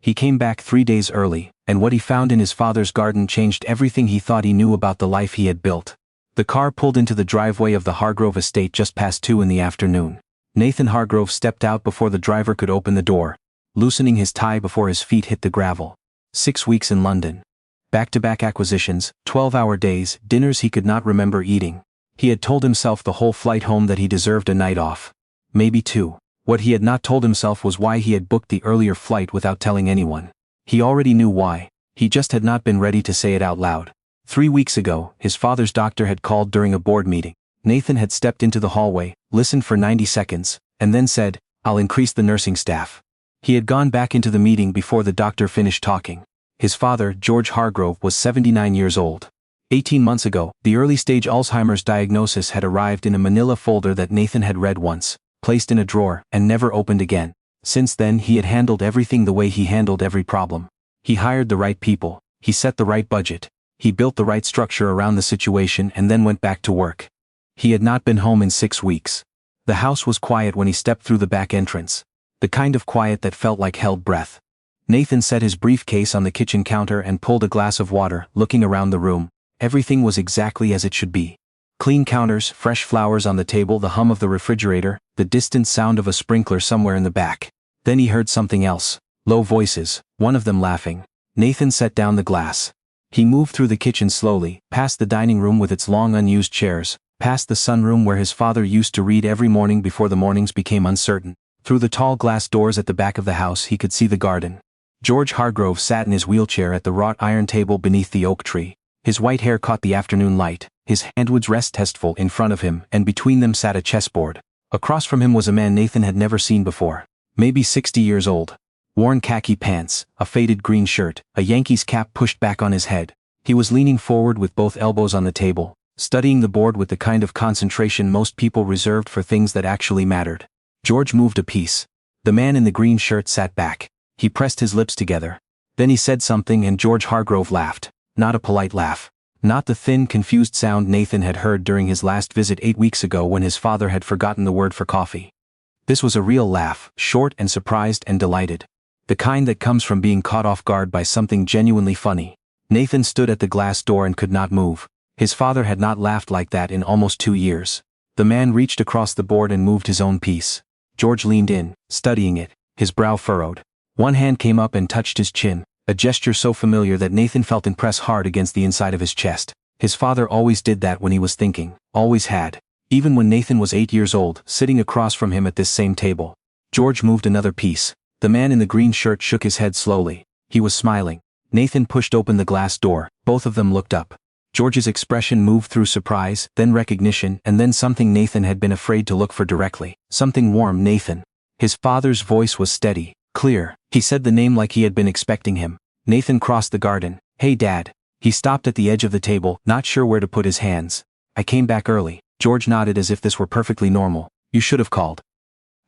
He came back 3 days early, and what he found in his father's garden changed everything he thought he knew about the life he had built. The car pulled into the driveway of the Hargrove estate just past 2 in the afternoon. Nathan Hargrove stepped out before the driver could open the door, loosening his tie before his feet hit the gravel. 6 weeks in London. Back-to-back acquisitions, 12-hour days, dinners he could not remember eating. He had told himself the whole flight home that he deserved a night off. Maybe 2. What he had not told himself was why he had booked the earlier flight without telling anyone. He already knew why. He just had not been ready to say it out loud. 3 weeks ago, his father's doctor had called during a board meeting. Nathan had stepped into the hallway, listened for 90 seconds, and then said, "I'll increase the nursing staff." He had gone back into the meeting before the doctor finished talking. His father, George Hargrove, was 79 years old. 18 months ago, the early-stage Alzheimer's diagnosis had arrived in a manila folder that Nathan had read once, placed in a drawer, and never opened again. Since then he had handled everything the way he handled every problem. He hired the right people, he set the right budget, he built the right structure around the situation and then went back to work. He had not been home in 6 weeks. The house was quiet when he stepped through the back entrance. The kind of quiet that felt like held breath. Nathan set his briefcase on the kitchen counter and pulled a glass of water, looking around the room. Everything was exactly as it should be. Clean counters, fresh flowers on the table, the hum of the refrigerator, the distant sound of a sprinkler somewhere in the back. Then he heard something else. Low voices, one of them laughing. Nathan set down the glass. He moved through the kitchen slowly, past the dining room with its long unused chairs, past the sunroom where his father used to read every morning before the mornings became uncertain. Through the tall glass doors at the back of the house he could see the garden. George Hargrove sat in his wheelchair at the wrought iron table beneath the oak tree. His white hair caught the afternoon light, his hand would rest testful in front of him, and between them sat a chessboard. Across from him was a man Nathan had never seen before. Maybe 60 years old. Worn khaki pants, a faded green shirt, a Yankees cap pushed back on his head. He was leaning forward with both elbows on the table, studying the board with the kind of concentration most people reserved for things that actually mattered. George moved a piece. The man in the green shirt sat back. He pressed his lips together. Then he said something and George Hargrove laughed. Not a polite laugh. Not the thin, confused sound Nathan had heard during his last visit 8 weeks ago when his father had forgotten the word for coffee. This was a real laugh, short and surprised and delighted. The kind that comes from being caught off guard by something genuinely funny. Nathan stood at the glass door and could not move. His father had not laughed like that in almost 2 years. The man reached across the board and moved his own piece. George leaned in, studying it, his brow furrowed. One hand came up and touched his chin, a gesture so familiar that Nathan felt it press hard against the inside of his chest. His father always did that when he was thinking, always had. Even when Nathan was 8 years old, sitting across from him at this same table. George moved another piece. The man in the green shirt shook his head slowly. He was smiling. Nathan pushed open the glass door. Both of them looked up. George's expression moved through surprise, then recognition, and then something Nathan had been afraid to look for directly. Something warm. Nathan. His father's voice was steady, clear. He said the name like he had been expecting him. Nathan crossed the garden. "Hey Dad." He stopped at the edge of the table, not sure where to put his hands. "I came back early." George nodded as if this were perfectly normal. "You should have called.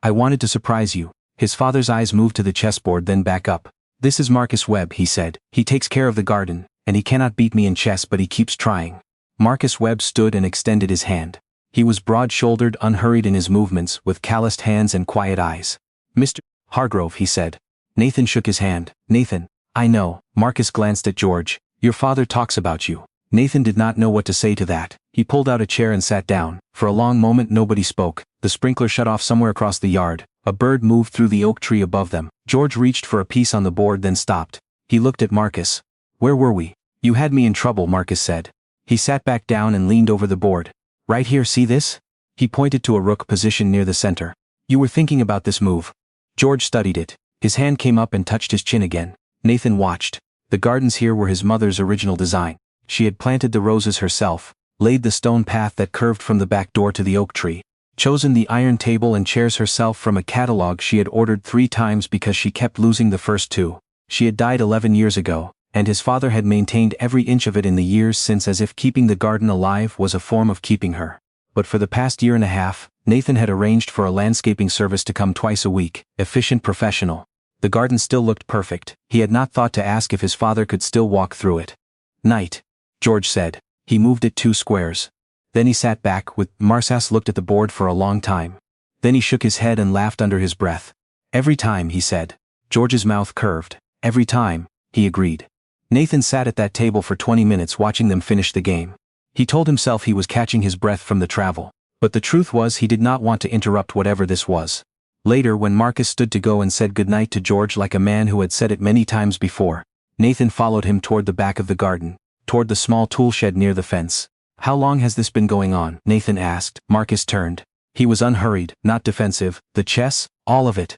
I wanted to surprise you." His father's eyes moved to the chessboard then back up. "This is Marcus Webb," he said. "He takes care of the garden, and he cannot beat me in chess but he keeps trying." Marcus Webb stood and extended his hand. He was broad-shouldered, unhurried in his movements, with calloused hands and quiet eyes. "Mr. Hargrove," he said. Nathan shook his hand. "Nathan, I know." Marcus glanced at George. "Your father talks about you." Nathan did not know what to say to that. He pulled out a chair and sat down. For a long moment nobody spoke. The sprinkler shut off somewhere across the yard. A bird moved through the oak tree above them. George reached for a piece on the board then stopped. He looked at Marcus. "Where were we?" "You had me in trouble," Marcus said. He sat back down and leaned over the board. "Right here, see this?" He pointed to a rook positioned near the center. "You were thinking about this move." George studied it. His hand came up and touched his chin again. Nathan watched. The gardens here were his mother's original design. She had planted the roses herself, laid the stone path that curved from the back door to the oak tree, chosen the iron table and chairs herself from a catalog she had ordered 3 times because she kept losing the first 2. She had died 11 years ago, and his father had maintained every inch of it in the years since, as if keeping the garden alive was a form of keeping her. But for the past year and a half, Nathan had arranged for a landscaping service to come twice a week, efficient, professional. The garden still looked perfect. He had not thought to ask if his father could still walk through it. "Night," George said. He moved it 2 squares. Then he sat back with Marcus looked at the board for a long time. Then he shook his head and laughed under his breath. "Every time," he said. George's mouth curved. Every time, he agreed. Nathan sat at that table for 20 minutes watching them finish the game. He told himself he was catching his breath from the travel. But the truth was he did not want to interrupt whatever this was. Later, when Marcus stood to go and said goodnight to George like a man who had said it many times before, Nathan followed him toward the back of the garden, toward the small tool shed near the fence. "How long has this been going on?" Nathan asked. Marcus turned. He was unhurried, not defensive. "The chess? All of it."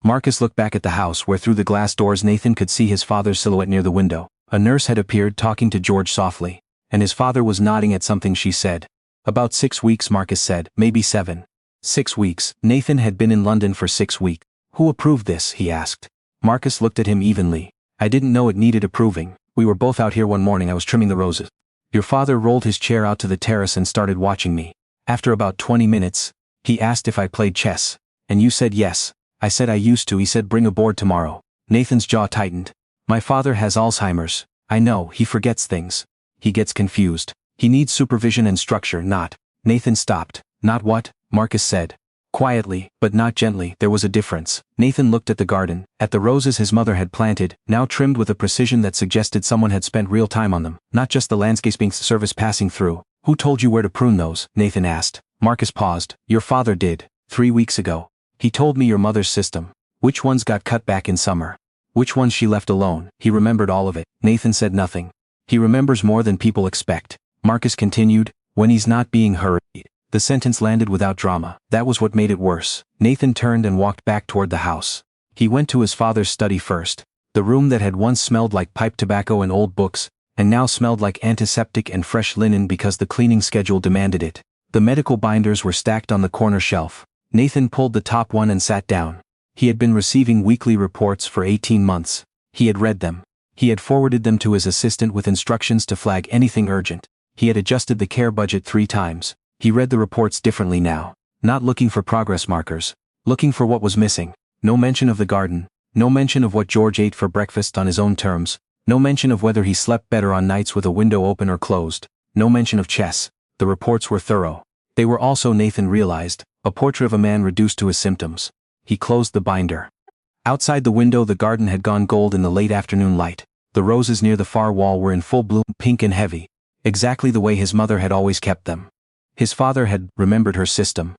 Marcus looked back at the house where through the glass doors Nathan could see his father's silhouette near the window. A nurse had appeared talking to George softly, and his father was nodding at something she said. "About 6 weeks," Marcus said. "Maybe 7. 6 weeks. Nathan had been in London for 6 weeks. "Who approved this?" he asked. Marcus looked at him evenly. "I didn't know it needed approving. We were both out here one morning. I was trimming the roses. Your father rolled his chair out to the terrace and started watching me. After about 20 minutes, he asked if I played chess. And you said yes. I said I used to. He said bring a board tomorrow." Nathan's jaw tightened. "My father has Alzheimer's. I know, he forgets things. He gets confused. He needs supervision and structure, not." Nathan stopped. "Not what?" Marcus said. Quietly, but not gently. There was a difference. Nathan looked at the garden, at the roses his mother had planted, now trimmed with a precision that suggested someone had spent real time on them, not just the landscaping service passing through. "Who told you where to prune those?" Nathan asked. Marcus paused. "Your father did, 3 weeks ago. He told me your mother's system. Which ones got cut back in summer? Which ones she left alone?" He remembered all of it. Nathan said nothing. "He remembers more than people expect." Marcus continued, "When he's not being hurried." The sentence landed without drama. That was what made it worse. Nathan turned and walked back toward the house. He went to his father's study first. The room that had once smelled like pipe tobacco and old books, and now smelled like antiseptic and fresh linen because the cleaning schedule demanded it. The medical binders were stacked on the corner shelf. Nathan pulled the top one and sat down. He had been receiving weekly reports for 18 months. He had read them. He had forwarded them to his assistant with instructions to flag anything urgent. He had adjusted the care budget 3 times. He read the reports differently now. Not looking for progress markers. Looking for what was missing. No mention of the garden. No mention of what George ate for breakfast on his own terms. No mention of whether he slept better on nights with a window open or closed. No mention of chess. The reports were thorough. They were also, Nathan realized, a portrait of a man reduced to his symptoms. He closed the binder. Outside the window the garden had gone gold in the late afternoon light. The roses near the far wall were in full bloom, pink and heavy. Exactly the way his mother had always kept them. His father had remembered her system.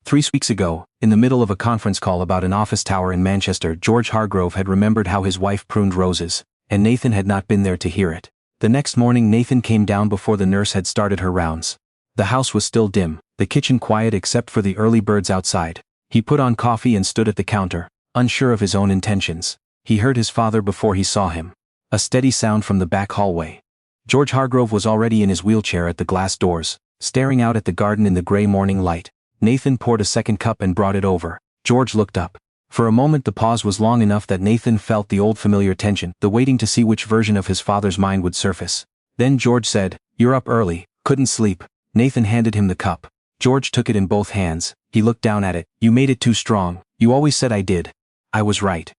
3 weeks ago, in the middle of a conference call about an office tower in Manchester, George Hargrove had remembered how his wife pruned roses, and Nathan had not been there to hear it. The next morning Nathan came down before the nurse had started her rounds. The house was still dim, the kitchen quiet except for the early birds outside. He put on coffee and stood at the counter, unsure of his own intentions. He heard his father before he saw him. A steady sound from the back hallway. George Hargrove was already in his wheelchair at the glass doors, staring out at the garden in the gray morning light. Nathan poured a second cup and brought it over. George looked up. For a moment the pause was long enough that Nathan felt the old familiar tension, the waiting to see which version of his father's mind would surface. Then George said, "You're up early, couldn't sleep." Nathan handed him the cup. George took it in both hands. He looked down at it. "You made it too strong. You always said I did. I was right."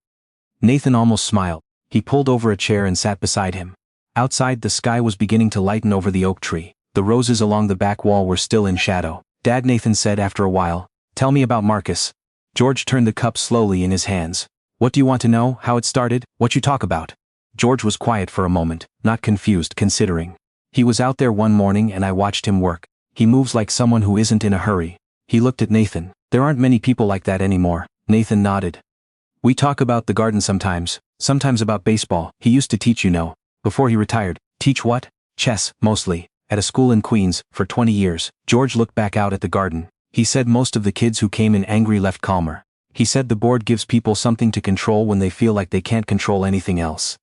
Nathan almost smiled. He pulled over a chair and sat beside him. Outside the sky was beginning to lighten over the oak tree. The roses along the back wall were still in shadow. "Dad," Nathan said after a while, "tell me about Marcus." George turned the cup slowly in his hands. "What do you want to know? How it started? What you talk about?" George was quiet for a moment, not confused, considering. "He was out there one morning and I watched him work. He moves like someone who isn't in a hurry." He looked at Nathan. "There aren't many people like that anymore." Nathan nodded. "We talk about the garden sometimes about baseball. He used to teach, you know, before he retired." "Teach what?" "Chess, mostly. At a school in Queens, for 20 years. George looked back out at the garden. He said most of the kids who came in angry left calmer. He said the board gives people something to control when they feel like they can't control anything else.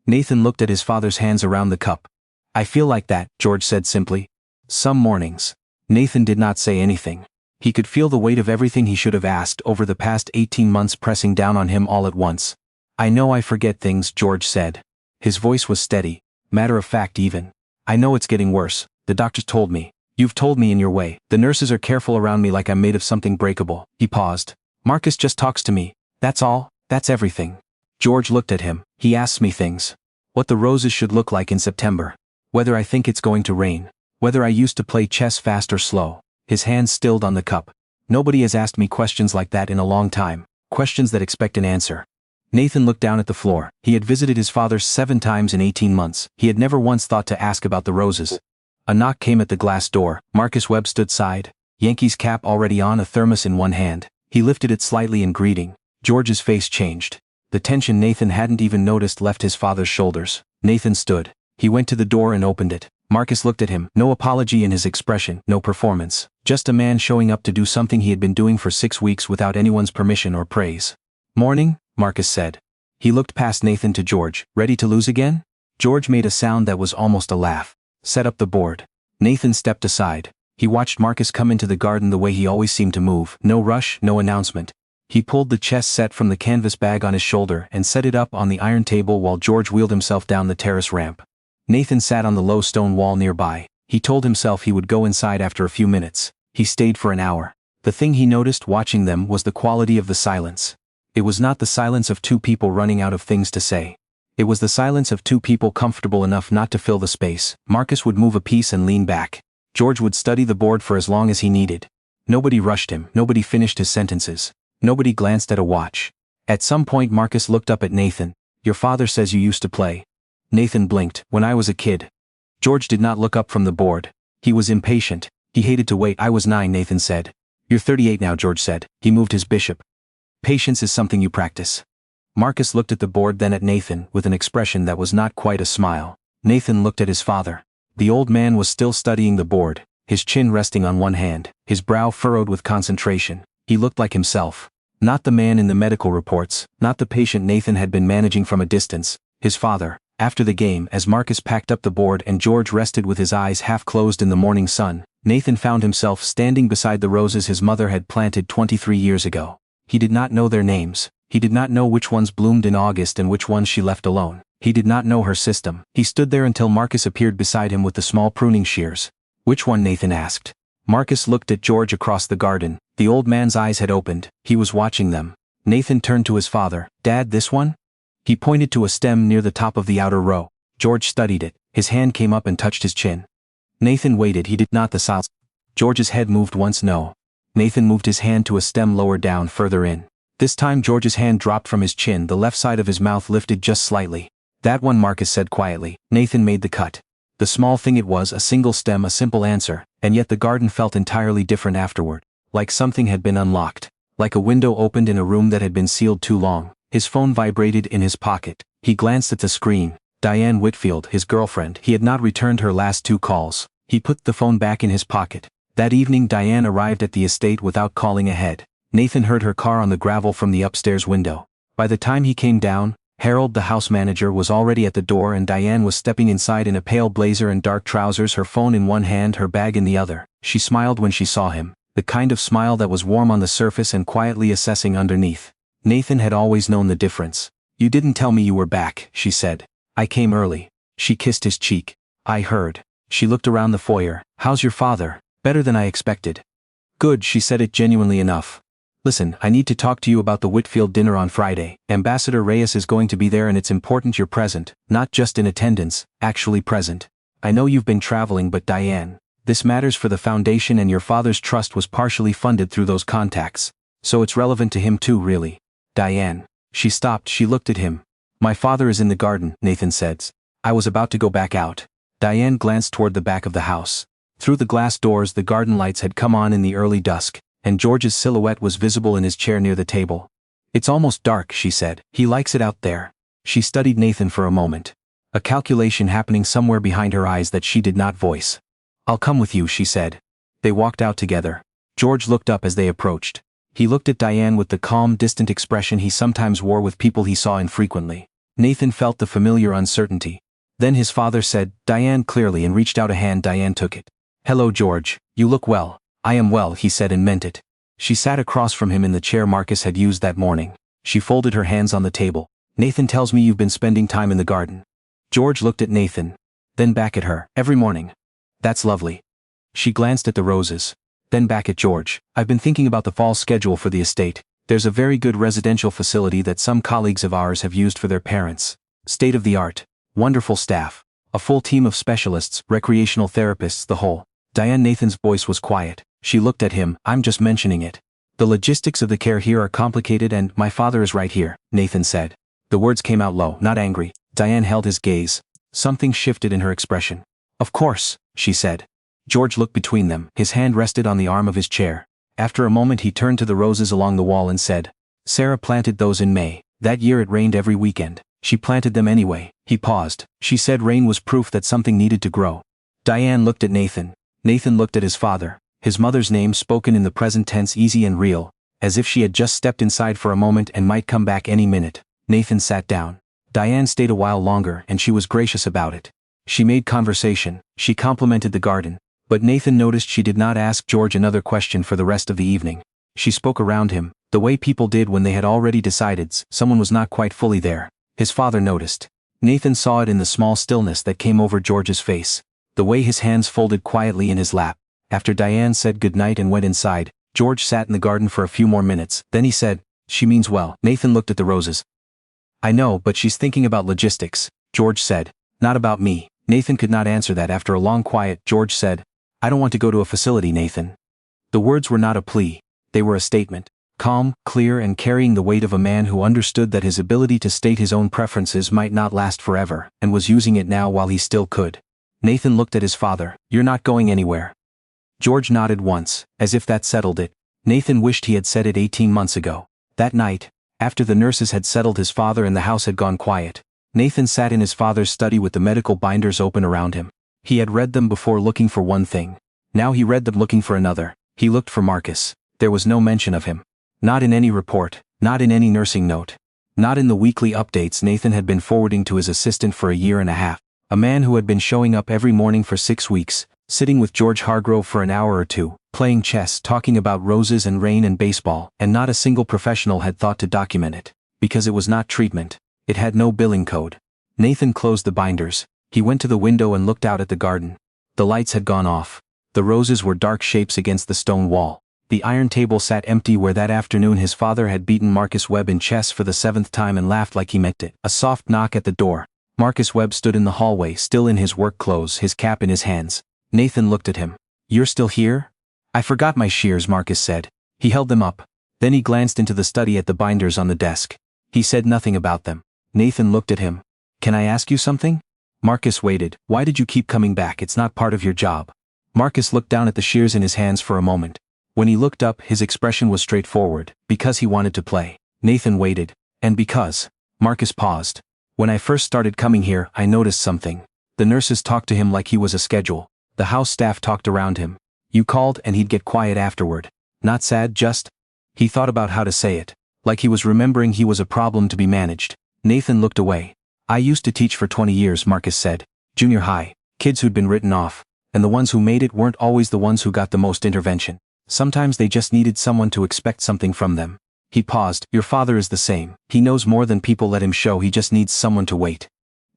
Nathan looked at his father's hands around the cup. "I feel like that," George said simply. "Some mornings." Nathan did not say anything. He could feel the weight of everything he should have asked over the past 18 months pressing down on him all at once. "I know I forget things," George said. His voice was steady, matter of fact even. "I know it's getting worse. The doctors told me. You've told me in your way. The nurses are careful around me like I'm made of something breakable." He paused. "Marcus just talks to me. That's all. That's everything." George looked at him. "He asks me things. What the roses should look like in September. Whether I think it's going to rain. Whether I used to play chess fast or slow." His hands stilled on the cup. "Nobody has asked me questions like that in a long time. Questions that expect an answer." Nathan looked down at the floor. He had visited his father 7 times in 18 months. He had never once thought to ask about the roses. A knock came at the glass door. Marcus Webb stood side, Yankees cap already on, a thermos in one hand. He lifted it slightly in greeting. George's face changed. The tension Nathan hadn't even noticed left his father's shoulders. Nathan stood. He went to the door and opened it. Marcus looked at him. No apology in his expression, no performance. Just a man showing up to do something he had been doing for 6 weeks without anyone's permission or praise. "Morning," Marcus said. He looked past Nathan to George. "Ready to lose again?" George made a sound that was almost a laugh. "Set up the board." Nathan stepped aside. He watched Marcus come into the garden the way he always seemed to move. No rush, no announcement. He pulled the chess set from the canvas bag on his shoulder and set it up on the iron table while George wheeled himself down the terrace ramp. Nathan sat on the low stone wall nearby. He told himself he would go inside after a few minutes. He stayed for an hour. The thing he noticed watching them was the quality of the silence. It was not the silence of two people running out of things to say. It was the silence of two people comfortable enough not to fill the space. Marcus would move a piece and lean back. George would study the board for as long as he needed. Nobody rushed him. Nobody finished his sentences. Nobody glanced at a watch. At some point Marcus looked up at Nathan. "Your father says you used to play." Nathan blinked. "When I was a kid." George did not look up from the board. He was impatient. He hated to wait. "I was 9, Nathan said. "You're 38 now," George said. He moved his bishop. "Patience is something you practice." Marcus looked at the board, then at Nathan, with an expression that was not quite a smile. Nathan looked at his father. The old man was still studying the board, his chin resting on one hand, his brow furrowed with concentration. He looked like himself. Not the man in the medical reports, not the patient Nathan had been managing from a distance. His father. After the game, as Marcus packed up the board and George rested with his eyes half closed in the morning sun, Nathan found himself standing beside the roses his mother had planted 23 years ago. He did not know their names. He did not know which ones bloomed in August and which ones she left alone. He did not know her system. He stood there until Marcus appeared beside him with the small pruning shears. "Which one?" Nathan asked. Marcus looked at George across the garden. The old man's eyes had opened. He was watching them. Nathan turned to his father. "Dad, this one?" He pointed to a stem near the top of the outer row. George studied it. His hand came up and touched his chin. Nathan waited. He did not the silence. George's head moved once. No. Nathan moved his hand to a stem lower down, further in. This time George's hand dropped from his chin. The left side of his mouth lifted just slightly. "That one," Marcus said quietly. Nathan made the cut. The small thing it was, a single stem, a simple answer, and yet the garden felt entirely different afterward. Like something had been unlocked. Like a window opened in a room that had been sealed too long. His phone vibrated in his pocket. He glanced at the screen. Diane Whitfield, his girlfriend. He had not returned her last 2 calls. He put the phone back in his pocket. That evening Diane arrived at the estate without calling ahead. Nathan heard her car on the gravel from the upstairs window. By the time he came down, Harold, the house manager, was already at the door and Diane was stepping inside in a pale blazer and dark trousers, her phone in one hand, her bag in the other. She smiled when she saw him, the kind of smile that was warm on the surface and quietly assessing underneath. Nathan had always known the difference. "You didn't tell me you were back," she said. "I came early." She kissed his cheek. "I heard." She looked around the foyer. "How's your father?" "Better than I expected." "Good," she said it genuinely enough. "Listen, I need to talk to you about the Whitfield dinner on Friday. Ambassador Reyes is going to be there and it's important you're present, not just in attendance, actually present. I know you've been traveling, but Diane, this matters for the foundation and your father's trust was partially funded through those contacts. So it's relevant to him too, really." "Diane." She stopped. She looked at him. "My father is in the garden," Nathan said. "I was about to go back out." Diane glanced toward the back of the house. Through the glass doors the garden lights had come on in the early dusk, and George's silhouette was visible in his chair near the table. "It's almost dark," she said. "He likes it out there." She studied Nathan for a moment. A calculation happening somewhere behind her eyes that she did not voice. "I'll come with you," she said. They walked out together. George looked up as they approached. He looked at Diane with the calm, distant expression he sometimes wore with people he saw infrequently. Nathan felt the familiar uncertainty. Then his father said, "Diane," clearly, and reached out a hand. Diane took it. "Hello, George. You look well." "I am well," he said, and meant it. She sat across from him in the chair Marcus had used that morning. She folded her hands on the table. "Nathan tells me you've been spending time in the garden." George looked at Nathan. Then back at her. "Every morning." "That's lovely." She glanced at the roses. Then back at George. "I've been thinking about the fall schedule for the estate. There's a very good residential facility that some colleagues of ours have used for their parents. State of the art. Wonderful staff. A full team of specialists, recreational therapists, the whole." Diane Nathan's voice was quiet. She looked at him. "I'm just mentioning it. The logistics of the care here are complicated and my father is right here, Nathan said. The words came out low, not angry. Diane held his gaze. Something shifted in her expression. Of course, she said. George looked between them. His hand rested on the arm of his chair. After a moment he turned to the roses along the wall and said, Sarah planted those in May. That year it rained every weekend. She planted them anyway. He paused. She said rain was proof that something needed to grow. Diane looked at Nathan. Nathan looked at his father. His mother's name spoken in the present tense, easy and real, as if she had just stepped inside for a moment and might come back any minute. Nathan sat down. Diane stayed a while longer and she was gracious about it. She made conversation. She complimented the garden. But Nathan noticed she did not ask George another question for the rest of the evening. She spoke around him, the way people did when they had already decided someone was not quite fully there. His father noticed. Nathan saw it in the small stillness that came over George's face, the way his hands folded quietly in his lap. After Diane said goodnight and went inside, George sat in the garden for a few more minutes. Then he said, She means well. Nathan looked at the roses. I know, but she's thinking about logistics, George said. Not about me. Nathan could not answer that. After a long quiet, George said, I don't want to go to a facility, Nathan. The words were not a plea. They were a statement. Calm, clear and carrying the weight of a man who understood that his ability to state his own preferences might not last forever, and was using it now while he still could. Nathan looked at his father. You're not going anywhere. George nodded once, as if that settled it. Nathan wished he had said it 18 months ago. That night, after the nurses had settled his father and the house had gone quiet, Nathan sat in his father's study with the medical binders open around him. He had read them before looking for one thing. Now he read them looking for another. He looked for Marcus. There was no mention of him. Not in any report, not in any nursing note. Not in the weekly updates Nathan had been forwarding to his assistant for a year and a half. A man who had been showing up every morning for 6 weeks, sitting with George Hargrove for an hour or two, playing chess, talking about roses and rain and baseball, and not a single professional had thought to document it. Because it was not treatment. It had no billing code. Nathan closed the binders. He went to the window and looked out at the garden. The lights had gone off. The roses were dark shapes against the stone wall. The iron table sat empty where that afternoon his father had beaten Marcus Webb in chess for the 7th time and laughed like he meant it. A soft knock at the door. Marcus Webb stood in the hallway, still in his work clothes, his cap in his hands. Nathan looked at him. You're still here? I forgot my shears, Marcus said. He held them up. Then he glanced into the study at the binders on the desk. He said nothing about them. Nathan looked at him. Can I ask you something? Marcus waited. Why did you keep coming back? It's not part of your job. Marcus looked down at the shears in his hands for a moment. When he looked up, his expression was straightforward. Because he wanted to play. Nathan waited. And because. Marcus paused. When I first started coming here, I noticed something. The nurses talked to him like he was a schedule. The house staff talked around him. You called and he'd get quiet afterward. Not sad, just. He thought about how to say it. Like he was remembering he was a problem to be managed. Nathan looked away. I used to teach for 20 years, Marcus said. Junior high. Kids who'd been written off. And the ones who made it weren't always the ones who got the most intervention. Sometimes they just needed someone to expect something from them. He paused. Your father is the same. He knows more than people let him show. He just needs someone to wait.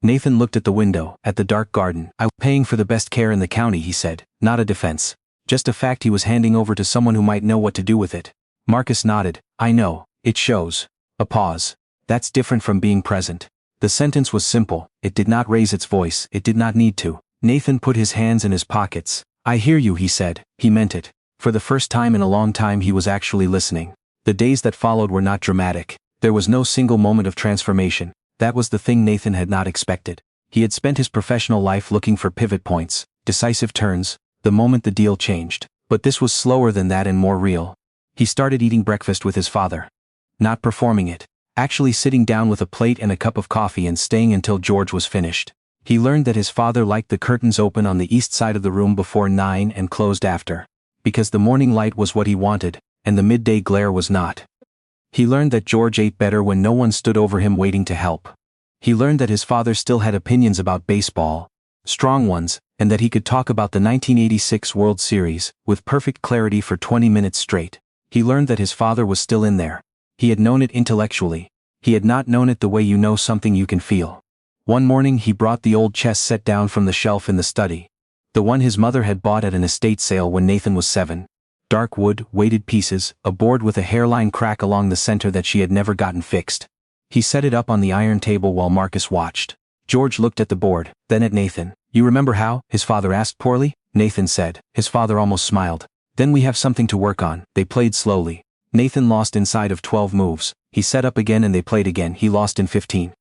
Nathan looked at the window, at the dark garden. I'm paying for the best care in the county, he said. Not a defense. Just a fact he was handing over to someone who might know what to do with it. Marcus nodded. I know. It shows. A pause. That's different from being present. The sentence was simple. It did not raise its voice. It did not need to. Nathan put his hands in his pockets. I hear you, he said. He meant it. For the first time in a long time he was actually listening. The days that followed were not dramatic. There was no single moment of transformation. That was the thing Nathan had not expected. He had spent his professional life looking for pivot points, decisive turns, the moment the deal changed. But this was slower than that and more real. He started eating breakfast with his father. Not performing it. Actually sitting down with a plate and a cup of coffee and staying until George was finished. He learned that his father liked the curtains open on the east side of the room before 9 and closed after. Because the morning light was what he wanted, and the midday glare was not. He learned that George ate better when no one stood over him waiting to help. He learned that his father still had opinions about baseball, strong ones, and that he could talk about the 1986 World Series with perfect clarity for 20 minutes straight. He learned that his father was still in there. He had known it intellectually. He had not known it the way you know something you can feel. One morning he brought the old chess set down from the shelf in the study. The one his mother had bought at an estate sale when Nathan was 7. Dark wood, weighted pieces, a board with a hairline crack along the center that she had never gotten fixed. He set it up on the iron table while Marcus watched. George looked at the board, then at Nathan. You remember how? His father asked poorly. Nathan said. His father almost smiled. Then we have something to work on. They played slowly. Nathan lost inside of 12 moves. He set up again and they played again. He lost in 15.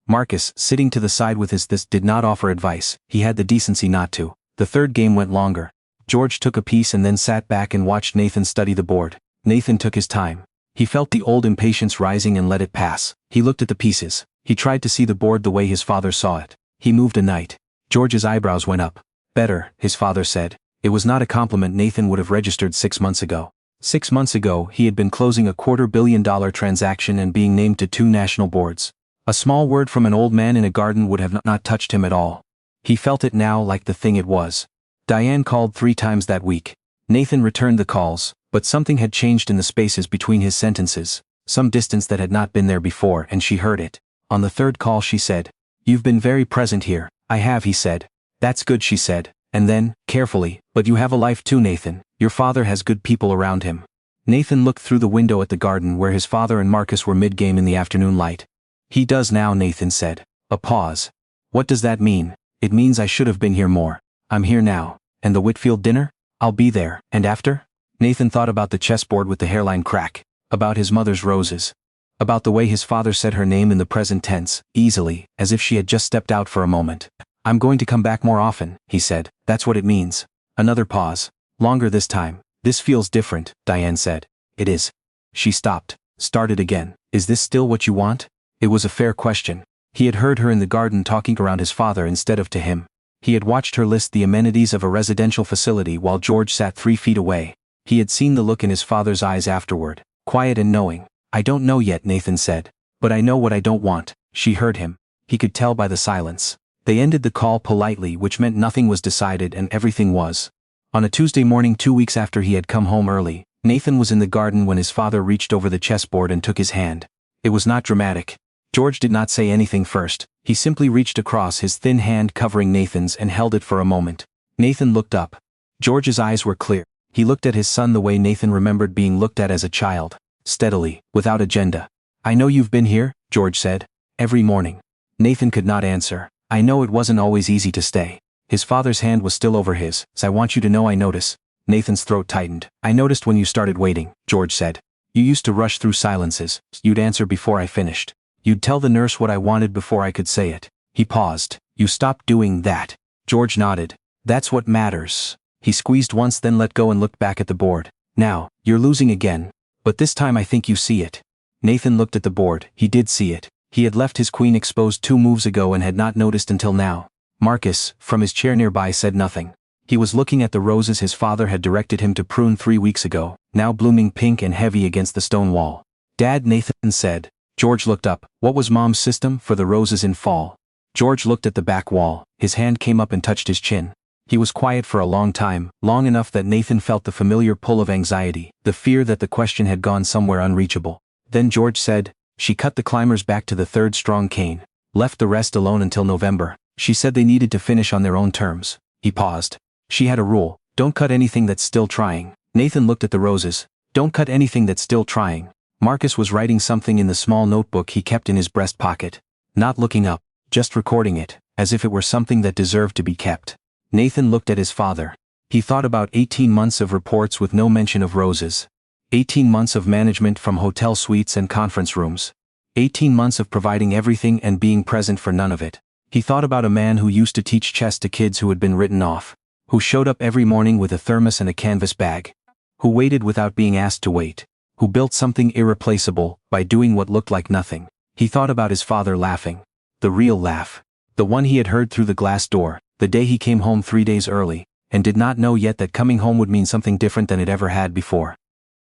Marcus, sitting to the side with his did not offer advice. He had the decency not to. The third game went longer. George took a piece and then sat back and watched Nathan study the board. Nathan took his time. He felt the old impatience rising and let it pass. He looked at the pieces. He tried to see the board the way his father saw it. He moved a knight. George's eyebrows went up. Better, his father said. It was not a compliment Nathan would have registered 6 months ago. 6 months ago he had been closing a $250 million transaction and being named to 2 national boards. A small word from an old man in a garden would have not touched him at all. He felt it now like the thing it was. Diane called 3 times that week. Nathan returned the calls, but something had changed in the spaces between his sentences, some distance that had not been there before, and she heard it. On the third call she said, "You've been very present here." "I have," he said. "That's good," she said. And then, carefully, "But you have a life too, Nathan. Your father has good people around him." Nathan looked through the window at the garden where his father and Marcus were mid-game in the afternoon light. "He does now," Nathan said. A pause. "What does that mean?" "It means I should have been here more. I'm here now. And the Whitfield dinner? I'll be there. And after?" Nathan thought about the chessboard with the hairline crack, about his mother's roses, about the way his father said her name in the present tense, easily, as if she had just stepped out for a moment. "I'm going to come back more often," he said. "That's what it means." Another pause. "Longer this time." "This feels different," Diane said. "It is." She stopped, started again. "Is this still what you want?" It was a fair question. He had heard her in the garden talking around his father instead of to him. He had watched her list the amenities of a residential facility while George sat 3 feet away. He had seen the look in his father's eyes afterward, quiet and knowing. "I don't know yet," Nathan said. "But I know what I don't want." She heard him. He could tell by the silence. They ended the call politely, which meant nothing was decided and everything was. On a Tuesday morning 2 weeks after he had come home early, Nathan was in the garden when his father reached over the chessboard and took his hand. It was not dramatic. George did not say anything first. He simply reached across his thin hand covering Nathan's and held it for a moment. Nathan looked up. George's eyes were clear. He looked at his son the way Nathan remembered being looked at as a child, steadily, without agenda. "I know you've been here," George said. "Every morning." Nathan could not answer. "I know it wasn't always easy to stay." His father's hand was still over his. "So I want you to know I notice." Nathan's throat tightened. "I noticed when you started waiting," George said. "You used to rush through silences. You'd answer before I finished. You'd tell the nurse what I wanted before I could say it." He paused. "You stopped doing that." George nodded. "That's what matters." He squeezed once, then let go and looked back at the board. "Now, you're losing again. But this time I think you see it." Nathan looked at the board. He did see it. He had left his queen exposed 2 moves ago and had not noticed until now. Marcus, from his chair nearby, said nothing. He was looking at the roses his father had directed him to prune 3 weeks ago, now blooming pink and heavy against the stone wall. "Dad," Nathan said. George looked up. "What was Mom's system for the roses in fall?" George looked at the back wall. His hand came up and touched his chin. He was quiet for a long time, long enough that Nathan felt the familiar pull of anxiety, the fear that the question had gone somewhere unreachable. Then George said, "She cut the climbers back to the 3rd strong cane, left the rest alone until November. She said they needed to finish on their own terms." He paused. "She had a rule. Don't cut anything that's still trying." Nathan looked at the roses. "Don't cut anything that's still trying." Marcus was writing something in the small notebook he kept in his breast pocket. Not looking up, just recording it, as if it were something that deserved to be kept. Nathan looked at his father. He thought about 18 months of reports with no mention of roses. 18 months of management from hotel suites and conference rooms. 18 months of providing everything and being present for none of it. He thought about a man who used to teach chess to kids who had been written off, who showed up every morning with a thermos and a canvas bag, who waited without being asked to wait, who built something irreplaceable by doing what looked like nothing. He thought about his father laughing. The real laugh. The one he had heard through the glass door, the day he came home 3 days early, and did not know yet that coming home would mean something different than it ever had before.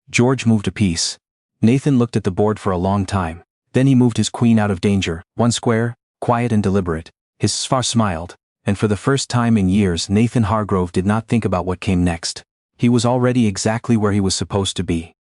George moved a piece. Nathan looked at the board for a long time. Then he moved his queen out of danger, 1 square, quiet and deliberate. His father smiled, and for the first time in years Nathan Hargrove did not think about what came next. He was already exactly where he was supposed to be.